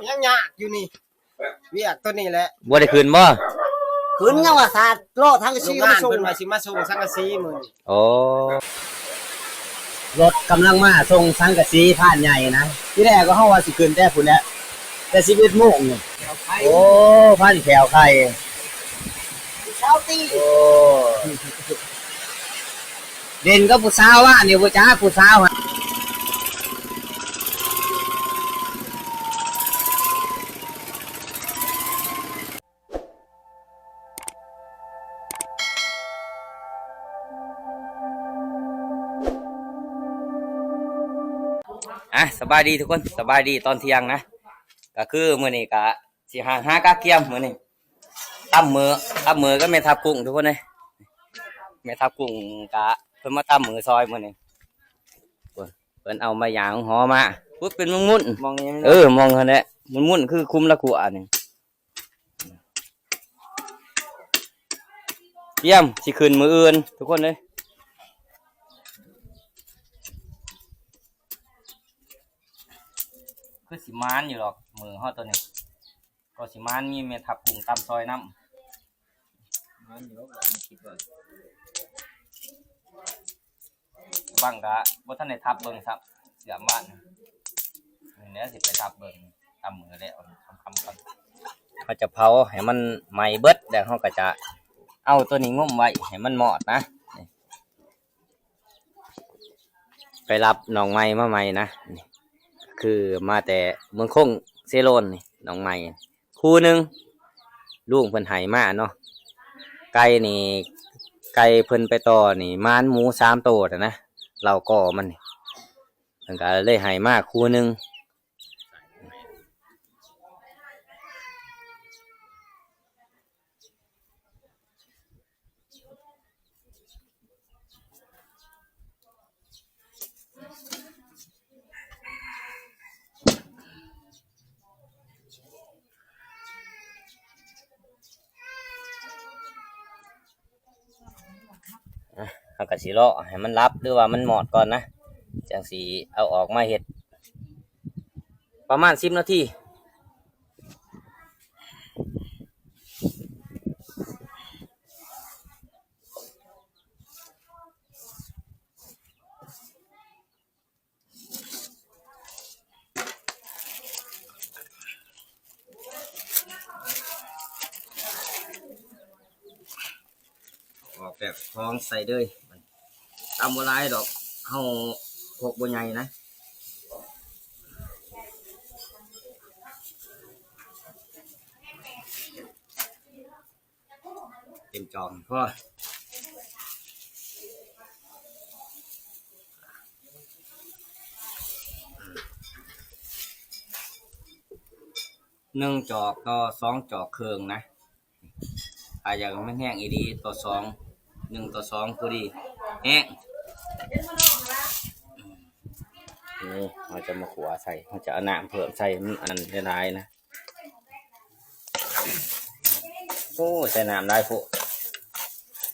ยังยากอยู่นี่เวียกตัวนี้แหละบ่ได้คืนบ่คืนยังว่าสาดโลดทั้งซีมาส่งเพิ่นว่าสิมาส่งสังกะสีมื้อนี้โอ้รถกำลังมาส่งสังกะสีผ่านใหญ่นะที่แรกก็เฮาว่าสิขึ้นแต่พุ่นแหละแต่11 โมงนี่โอ้ผ่านแขวไข่เช้าตีโอ้เด่นก็ผู้สาวว่านี่บ่จ้าผู้สาวสบายดีทุกคนสบายดีตอนเที่ยงนะก็คือมื้อนี้ก็สิหากะเกียมมื้อนี้ตั้มมือก็แม่ทับกุ้งทุกคนเลยแม่ทับกุ้งก็เพิ่นมาตั้มมือซอยมื้อนี้เพิ่นเอามาย่างหอมาปุ๊บเป็นมุ่นมองนี่มองคั่นแหละมุ่นคือคุมละกัวนี่เยี่ยมสิขึ้นมื้ออื่นทุกคนเลยคือสิมานอยู่หรอกมือห่อตัวนี้ก็สิมานมีเมทับกุ้งตำซอยน้ำบังกะบ่ทันได้ทับเบิ่งครับเสียบ้านเนื้อสิไปทับเบิ่งตำมือแล้วคำก่อนเขาจะเผาให้มันไหม้เบิดแล้วเขาก็จะเอาตัวนี้งุ้มไว้ให้มันหมอดนะไปรับน้องไม้มาใหม่นะคือมาแต่เมืองคงเซโลนนี่น้องใหม่คู่หนึ่งลูกเพิ่นไหมาเนาะไก่นี่ไก่เพิ่นไปต่อนี่ม้านหมู3 ตัวนะเราก็มันนี่เพิ่นก็เลยไหมาคู่หนึ่งเอากระสีเลาะให้มันรับหรือว่ามันหมอดก่อนนะจังสีเอาออกมาเห็ดประมาณ10 นาทีออกแบบท้องใส่เลยตามโบราณดอกเฮาพกบนใหญ่นะเต็มจอมพ่อ1 จอกต่อ2 จอกเครื่องนะถ้าอยากมันแห้งอีดีต่อ1 ต่อ 2พอดีแห้งนี่เราจะมาขัวใส่เราจะเอาน้ำเพิ่มใส่อันนั้นได้นะโอ้ใส่น้ำได้พวก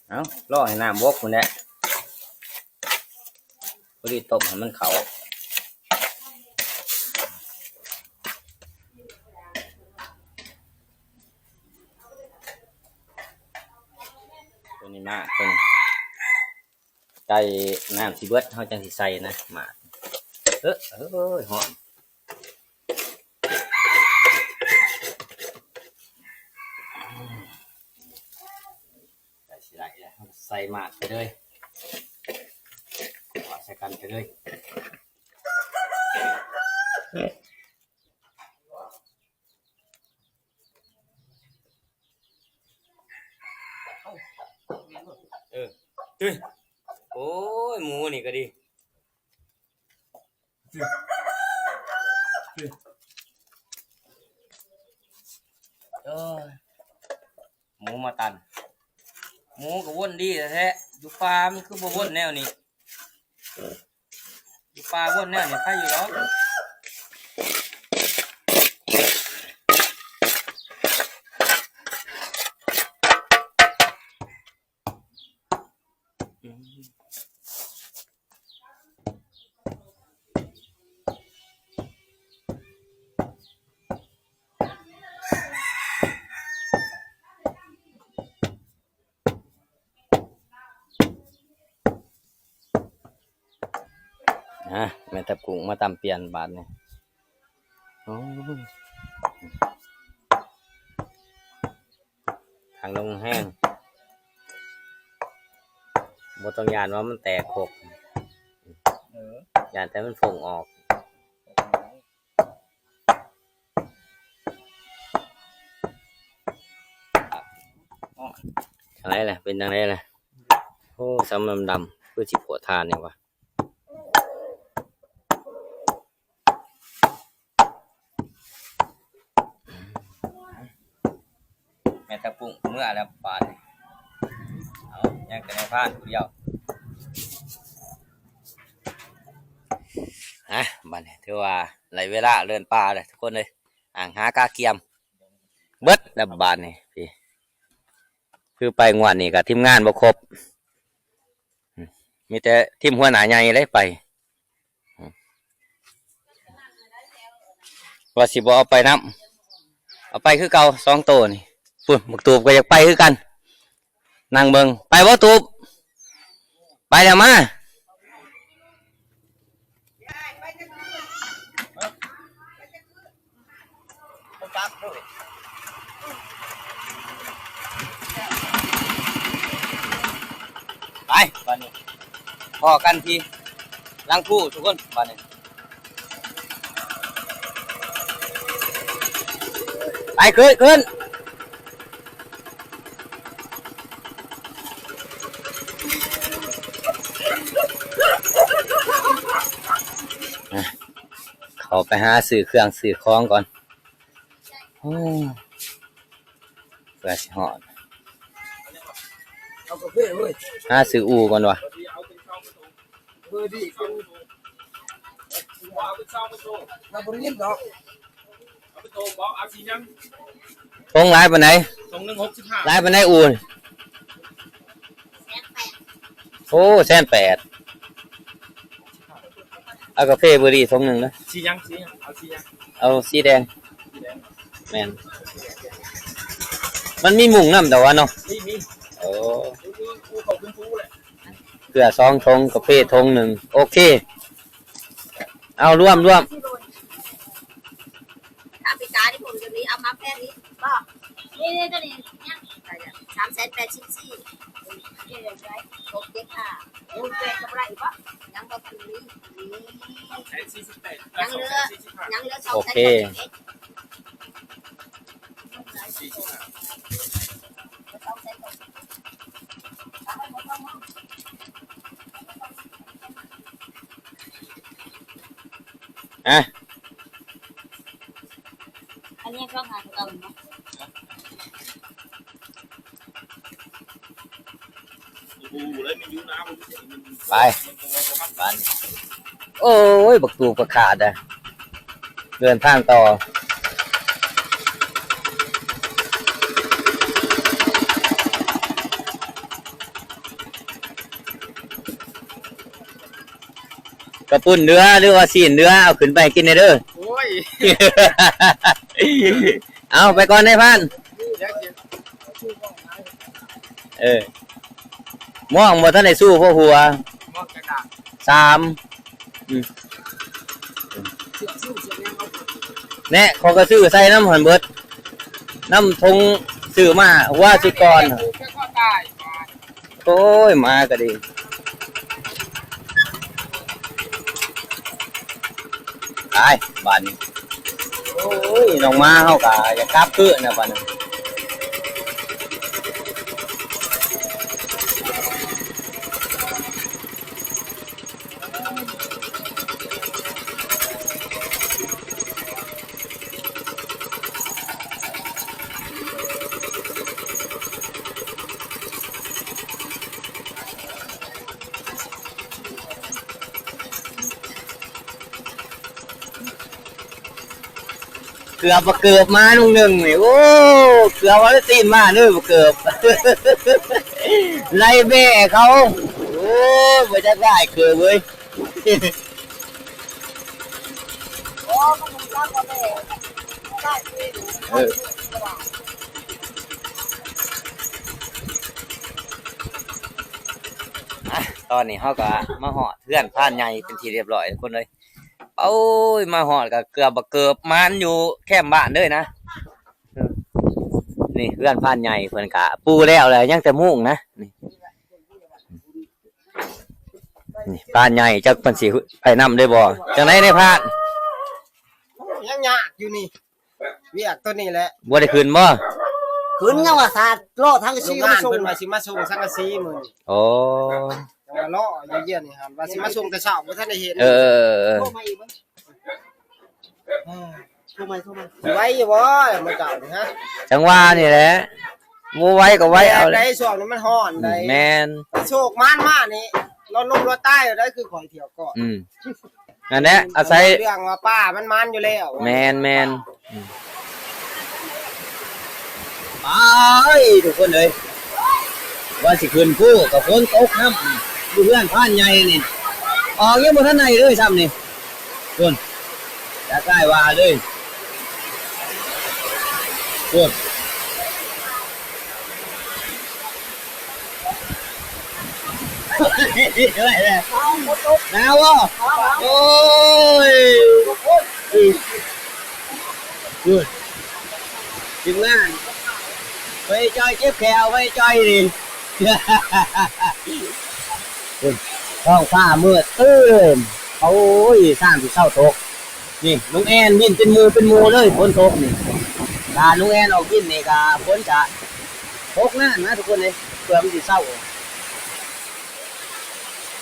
เอาล่อให้น้ำบกคนนี้พอดีตบให้มันเข่าตัวนี้มากเป็นใจน้ำสีเบิดเขาจังสีใส่นะมาหอมใส่หมากไปเลยใส่กันไปเลยโอ้ยหมูนี่ก็ดีหมูมาตันหมูก็วนดีแท้อยู่ปลามันคือบ่วนแนวนี้อยู่ปลาวนแนวนี้ใครอยู่แล้ว แม่ทับกุ้งมาตำเปลี่ยนบาทนี่โอ้ยทางลงแห้งบ่ต้องยานว่ามันแตกขบยานแต่มันฟงออกอะไรล่ะเป็นยังไงล่ะโอ้ซ้ำดำๆเพื่อจิบหัวทานเนี่ยวะแม่ตะปุ้งเมื่อแล้วปาดเอายังกันในพานเดียวบัดนี้ถือว่าไหลเวลาเดินป่าเลยทุกคนเลยอ่างหากาเกียมเบิดแล้วบาดนี่พี่คือไปงวดนี่กับทีมงานบ่ครบมีแต่ทีมหัวหน้าใหญ่เลยไปว่าสิบ่เอาไปน้ำเอาไปคือเก่า2 ตัวนี่ปุ่นบักตูบก็อยากไปคือกันนั่งเบิ่งไปบ่ตูบไปแล้วมาไปบ้านนี้พอกันทีล้างผู้ทุกคนบ้านนี้ไปขึ้นเขาไปหาสื่อเครื่องสื่อคล้องก่อนเพื่อสิหอดหาสื่ออูก่อนวะทงร้ายปานไหนร้ายปานไหนอูนโอ้180เอากาแฟเบอร์รี่ทงหนึ่งนะเอาสีแดงแมนมันมีมุ้งน้ำแต่ว่าเนาะโอ้เกลือ2 ทงกาแฟทง 1โอเคเอาร่วมถ้าไปการที่ผมจะมีเอามาแค่นี้ก็นี่ตัวนี้เนี่ย384เดี๋ยวได้ครบเด็กค่ะโอเคกับไรปะยังก็คือนี้ยังเหลือโอเคอันนี้ก็หาตัวเนาะไปบ้านโอ้ยบักตูบก็ขาดอ่ะเดินทางต่อกระปุ่นเนื้อหรือว่าซีนเนื้อเอาขึ้นไปกินในเด้อโอ้ย เอาไปก่อนในพันม่วงบ่ทันได้สู้พ่อหัว3แน่เขาก็ซื้อใส่น้ำหันเบิดน้ำทงซื้อมาว่าสิก่อนโอ้ยมาก็ดีตายบ้านนี้โอ้ยน้องมาเฮากะอย่ากลับคือนะบ้านนี้เกือบมาเกือบมาลุงหนึ่งนี่โอ้เกือบว่าตีนมาเนื้อมาเกือบไล่แม่เขาโอ้ไม่ได้ได้เกือบเว้ย ตอนนี้เฮาก็มาฮอดเพื่อนผ่านใหญ่เป็นที่เรียบร้อยทุกคนเลยโอ้ยมาฮอดก็เกือบบ่เกือบมันอยู่แคมป์บ้านเด้อนะนี่เพื่อนผ่านใหญ่เพิ่นก็ปูแล้วแหละยังแต่มุ้งนะนี่ผ่านใหญ่จักเพิ่นสิไปนำได้บ่จังได๋ได้ผ่าน ยังยากอยู่นี่เวียกตัวนี้แหละ บ่ได้ขึ้นบ่ ขึ้นยังว่าสาดโลดทั้ง โร ซี ง ก็ งาน มาส่ง เพิ่นว่าสิมาส่งสังกะสีมื้อนี้ โอ้ จังว่าเลาะเยี่ยๆนี่ครับว่าสิมาส่งแต่เช้าบ่ทันได้เห็น เออ โทรมาอีกมั้ยโทรมา สิไว้อยู่บ่มื้อเจ้านี่ฮะ จังว่านี่แหละบ่ไว้ก็ไว้เอาเล ได้ ย ช่วงนี้มันร้อนได้ แม่น โชคมานมานี่รถลงรถใต้ได้คือข่อยเที่ยวก่อน นั่นแหละอาศัย เรื่องว่าป้ามันมันอยู่แล้ว แมน ไปทุกคนเลยว่าสิขึ้นผู้กับฝนตกน้ำอยู่เพื่อนผ่านใหญ่นี่ออกยังบ่ทันไหนเลยซ้ำนี่คนจะใกล้ว่าเลยคนอะไรเนี่ยหนาววะโอ้ยดูถึงงานไปจอยเจ็บแขวไปจอยดิท้องฟ้ามืดตื้นโอ้ยสร้างที่เศร้าตกนี่ลุงแอนบินเป็นมูเลยฝนตกนี่ถ้าลุงแอนออกบินนี่ก็ฝนจะตกนั่นนะทุกคนเลยเพื่อมันจะเศร้า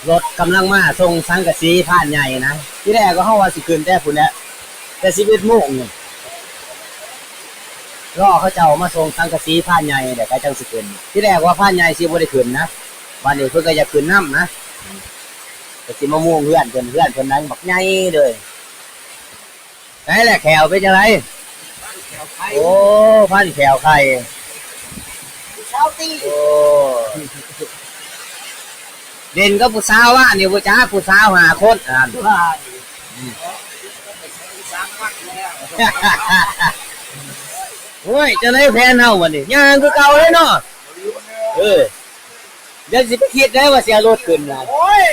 รถกำลังมาส่งสังกะสีผ่านใหญ่นะที่แรกก็เฮาว่าสิขึ้นแต่พุ่นแหละแต่11 โมงนี่รอเขาเจ้ามาส่งสังกะสีผ่านใหญ่เดี๋ยวก็จังสิขึ้นที่แรกว่าผ่านใหญ่สิบ่ได้ขึ้นนะวันนี้เพิ่นก็อยากขึ้นน้ำนะก็สิมาม่วงเพื่อนเพิ่นนั้นบักใหญ่เลยไหนแหละแขวเป็นจังไดโอ้พันแขวไข่เช้าตีโอ้เด่นก็ผู้สาวว่านี่ผู้จ้าผู้สาวหาคนโอ้ยจะได้แพ้เฮาวันนี้ย่างคือเก่าเลยเนาะเดี๋ยวสิไปคิดได้ว่าเสียรถขึ้นล่ะ โอ้ย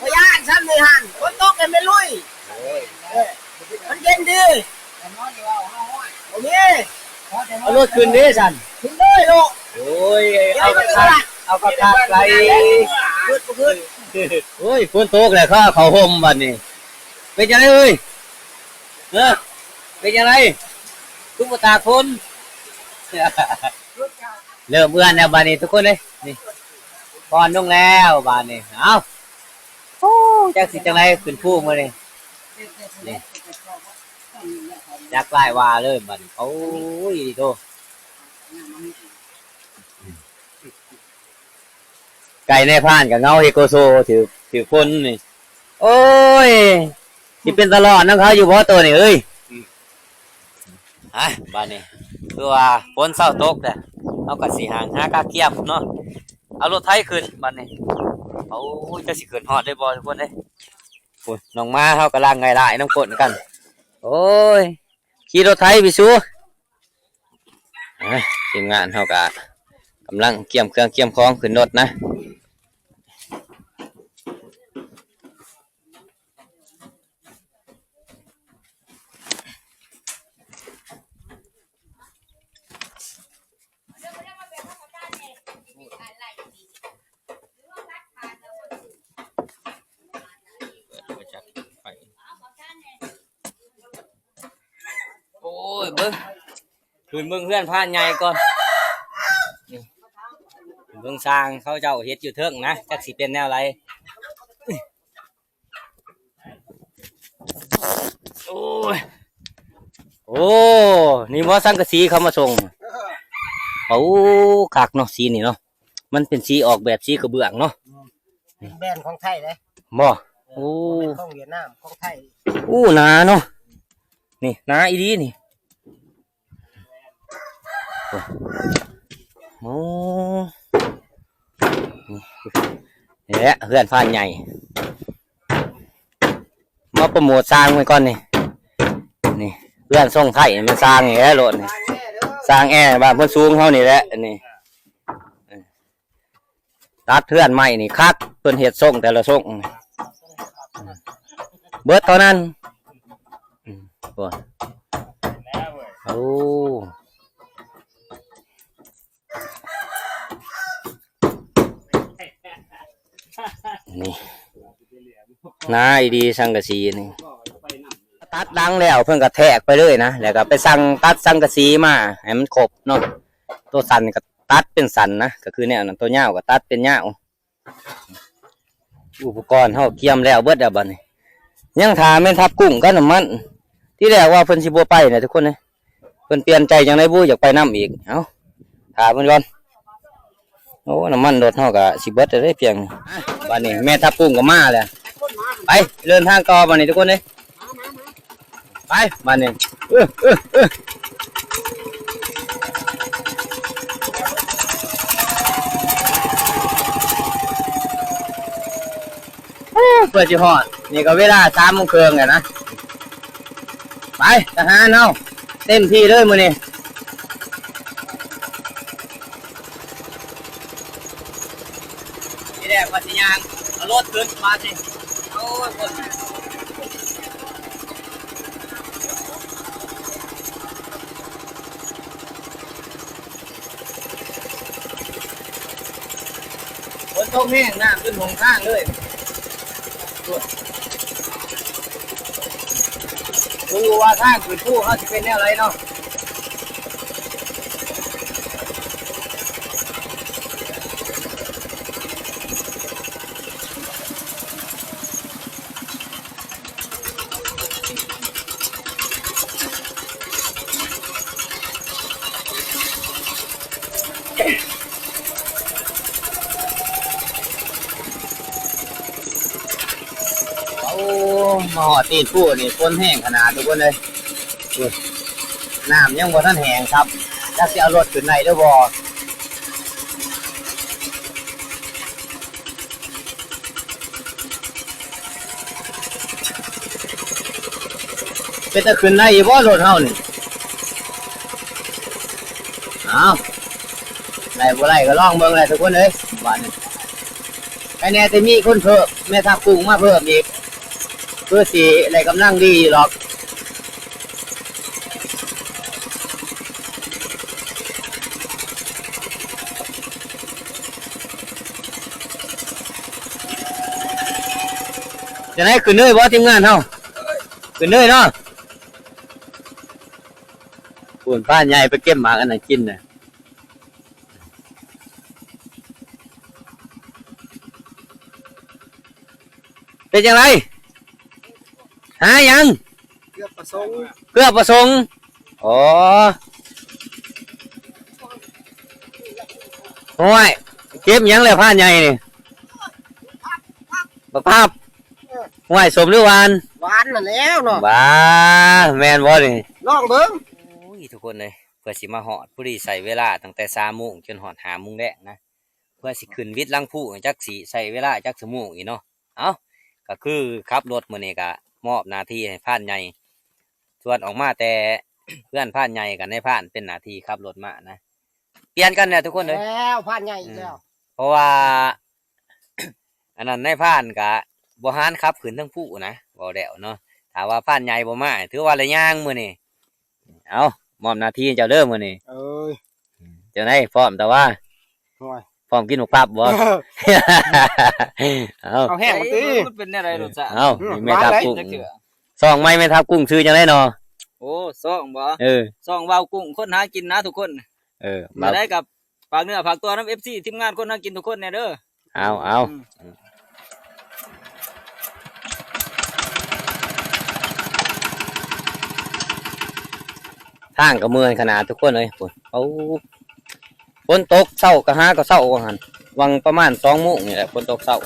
พยานซ้ำนี่หั่นฝนตกกันไม่ลุยมันเย็นดีโอเค เอารถขึ้นเด้ซั่น ขึ้นเลยลูก โอ้ยเอากระทะไกลโอ้ยฝนตกแล้วเขาห่มบัดนี้เป็นจังไดเอ้ยเป็นจังไดทุกตาคนเริ่มเอื้อนแล้วบัดนี้ทุกคนเลยนี่ก่อนลงแล้วบัดนี้เอาโอ้จักสิจังไดขึ้นผู้มื้อนี้นี่จักไล่ว่าเลยบัดนี้โอ้ยโตไก่ในผ่านกับเงาเฮโกโซถือคนนี่โอ้ยที่เป็นตลอดน้องเขาอยู่เพราะตัวนี่เอ้ยบ้านนี้คือว่าฝนเศร้าตกแต่เอากระสีหางหากาเกียบเนาะเอารถไถขึ้นบ้านนี้โอ้ยจะสิขึ้นฮอดได้บ่ทุกคนเด้โอ้ยน้องมาเขากำลังไงได้น้องกดกันโอ้ยขี่รถไถไปสู้ทีมงานเขากำลังเกี่ยมเครื่องเกี่ยมของขึ้นรถนะโอ้ยเบิ้งคืนเบิ้งเพื่อนผ่านใหญ่ก่อนเบิ้งสร้างเขาเจ้าเฮ็ดอยู่เทิงนะจักสิเป็นแนวไรโอ้ยโอ้นี่ว่าสังกะสีเขามาส่งโอ้คักเนาะสีนี่เนาะมันเป็นสีออกแบบสีกระเบื้องเนาะ แบรนด์ของไทยเลย บ่โอ้ ของเวียดนามของไทย หนาเนาะนี่หนาอีดีนี่โอ้นี่แหละเพื่อนผ่านใหญ่มาโปรโมทสร้างไว้ก่อนนี่เพื่อนส่งไทยมันสร้างอย่างนี้แหละรถนี่สร้างแอร์บ้านเพื่อนสูงเท่านี่แหละนี่ ตัดเทือนใหม่นี่คักเพิ่นเฮ็ดส่งแต่ละส่งเบิดเท่านั้นบ่โอ้นี่นายดีสังกะสีนี่ตัดดังแล้วเพิ่นก็แทกไปเลยนะแล้วก็ไปสั่งตัดสังกะสีมาให้มันครบเนาะตัวสันก็ตัดเป็นสันนะก็คือเนี่ยนั่นตัวยาวก็ตัดเป็นยาวอุปกรณ์เฮาเกียมแล้วเบิดแล้วบัดนี้ยังถามแม่นทับกุ้งกับน้ำมันที่แรกว่าเพิ่นสิบ่ไปนะทุกคนนะเพิ่นเปลี่ยนใจจังได๋บ่อยากไปนํอีกเอ้าถามเพิ่นก่อนโอ้น้ำมันรถเฮาก็สิเบิดได้เพียงบัดนี้แม่ทับกุ้งก็มาแล้วไปเดินทางต่อบัดนี้ทุกคนเด้ไปบัดนี้เปิดสิฮอดนี่ก็เวลา3:30นแล้วนะไปทหารเฮาเต็มที่เลยมื้อนี้ที่แรกว่าสิย่างเอารถขึ้นมาสิโอ้ยฝนตกแห้งน้ำขึ้นหงข้างเลยดูว่าทางขึ้นผู้เขาจะเป็นแนวไรเนาะโอ้มาหอดตีนผู้นี่ฝนแห้งขนาดทุกคนเลยน้ำยังบ่ทันแห้งครับจะเอารถขึ้นในด้วยบ่เป็นตะขึ้นในบ่รถเฮานี่เอาได้บ่ได้ก็ลองเบิ่งเลยทุกคนเลยว่านี่ไอ้แน่จะมีคนเพิ่มแม่ทับกุ้งมาเพิ่มอีกเพื่อสิอะไรกำลังดีหรอกจะได้ขึ้นเลยบ่ทีมงานเฮาขึ้นเลยเนาะปุ่นป้านใหญ่ไปเก็บหมากอันไหนกินน่ะเป็นยังไงหายังเกือบประสงค์อ๋อโอ้ยเก็บยังเลยผ้าใหญ่นี่บักภาพห้วยสมหรือหวานน่ะแล้วเนาะบ้าแมนบ่นี่ลองเบิ่งโอ้ยทุกคนเลยเพื่อสิมาหอดผู้ดีใส่เวลาตั้งแต่3 โมงจนหอด5 โมงแรกนะเพื่อสิขึ้นวิทย์ลังผู้จักสิใส่เวลาจักชั่วโมงอีกเนาะเอ้าก็คือขับรถมื้อนี้ก็มอบหน้าที่ให้ผ่านใหญ่ส่วนออกมาแต่ เพื่อนผ่านใหญ่กันในผ่านเป็นหน้าที่ขับรถมานะเปลี่ยนกันเนี่ยทุกคนเลยแล้วผ่านใหญ่อีกแล้วเพราะว่า อันนั้นในผ่านก็บ่หานขับขึ้นทั้งผู้นะบ่แล้วเนาะถ้าว่าผ่านใหญ่บ่มาถือว่าระย่างมื้อนี้เอามอบหน้าที่เจ้าเด้อมื้อนี้เจ้าไหนพร้อมแต่ว่าพร้อมกินหมูปับบ่เอาแห้งมาตีมันเป็นอะไรรสชาติเอาแม่ทับกุ้งซองไม่แม่ทับกุ้งชื่อจังได๋เนาะโอ้ซองบ่ซองวาวกุ้งคนหากินนะทุกคนมาได้กับฝากเนื้อฝากตัวน้ำ FC ทีมงานคนหากินทุกคนแน่เด้อเอาทางก็เมื่อยขนาดทุกคนเลยฝนตกเช้าก็หาก็เช้าว่าหั่นวังประมาณ2 โมงนี่แหละฝนตกเช้า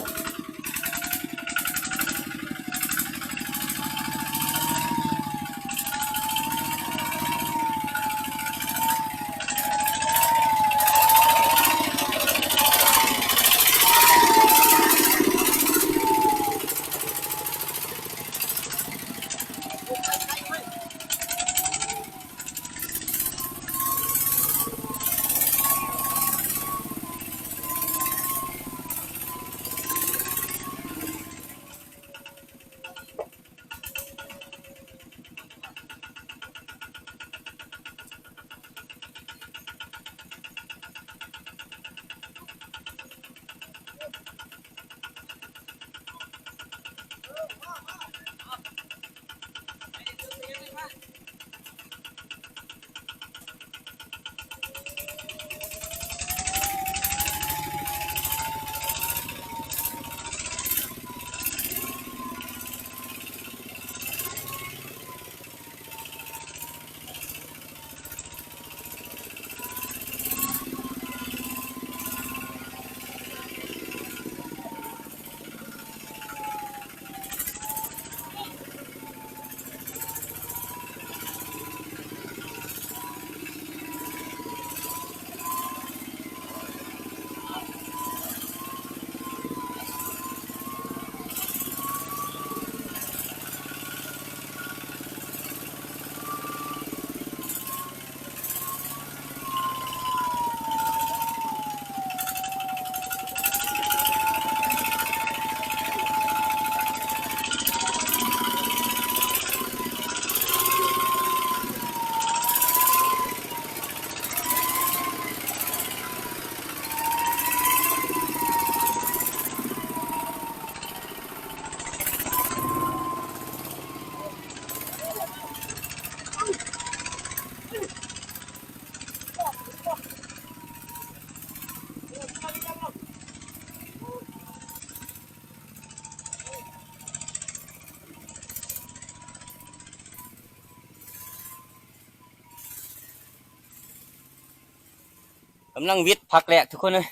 กำลังวิทย์พักแหลกทุกคนเลย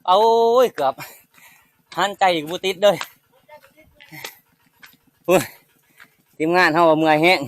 เอาเกือบหันใจอีกบูติดเลยทีมงานเขาเมื่อยแห้ง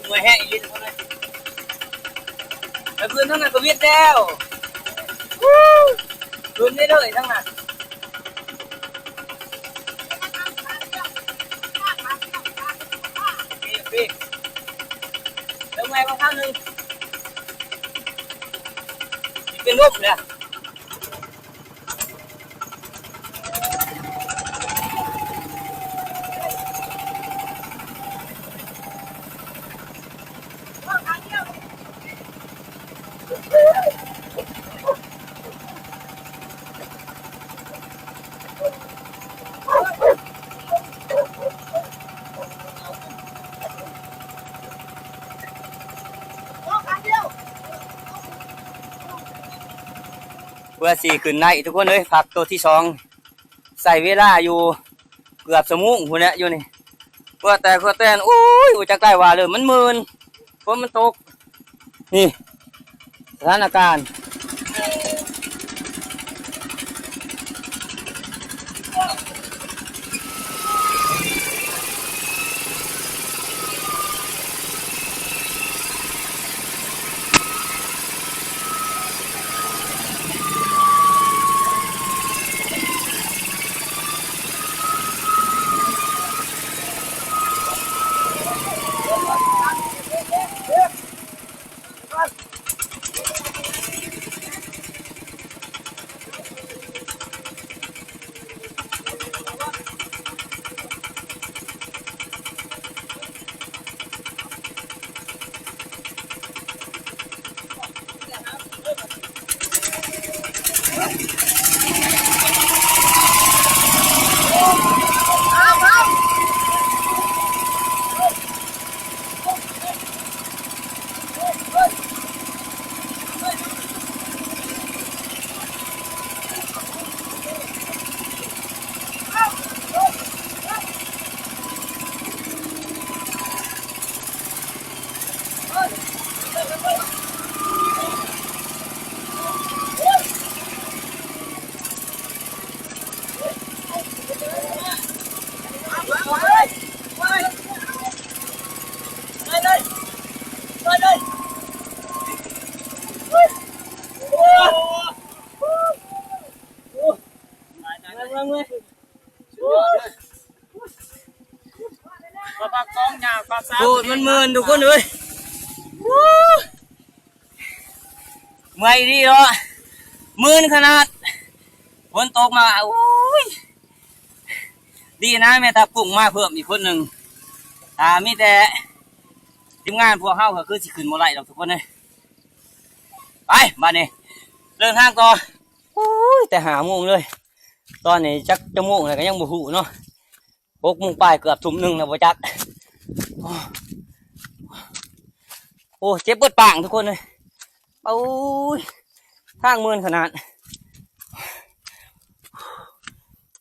เมื่อยแห้งอีกทีทุกคนเลยไปพื้นทั้งนั้นก็วิทย์แล้วพื้นได้เลยทั้งนั้นพี่แล้วไงบางครั้งหนึ่งเป็นร่มเลยเพื่อสี่ขึ้นในทุกคนเลยผักตัวที่สองใส่เวลาอยู่เกือบสมุงคนนี้อยู่นี่เพื่อแต่โอ้ยจะใกล้ว่าเลยมันมืนฝนมันตกนี่สถานการณ์ ลังเลยปากกองหยาปากสาว โอ้มันมืนทุกคนเลยเมื่อยดีเนาะมืนขนาดฝนตกมาโอ้ยดีนะแม่ทับกุ้งมาเพิ่มอีกคนหนึ่งมีแต่ทีมงานพวกเฮาก็คือสิขึ้นบ่ไหลดอกทุกคนเลยไปมาเนี่ยเดินทางต่อโอ้ยแต่5 โมงเลยตอนนี้จักจะโมงเลยก็ยังบ่ฮู้เนาะ6 โมงปลายเกือบทุ่มหนึ่งแล้วบ่จักโอ้เจ็บปวดปากทุกคนเลยโอ้ยทางมืนขนาด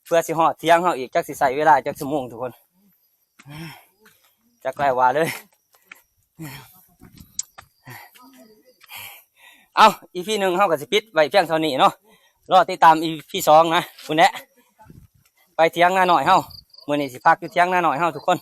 เพื่อสิฮอดเที่ยงเฮาอีกจักสิใส่เวลาจักชั่วโมงทุกคนจักไล่ว่าเลยเอาอีพี 1เฮาก็สิปิดไว้เพียงเท่านี้เนาะรอติดตามอีพี 2นะคุณแนะไปเที่ยงหน้าหน่อยเฮามื้อนี้สิพักอยู่เที่ยงหน้าหน่อยเฮาทุกคน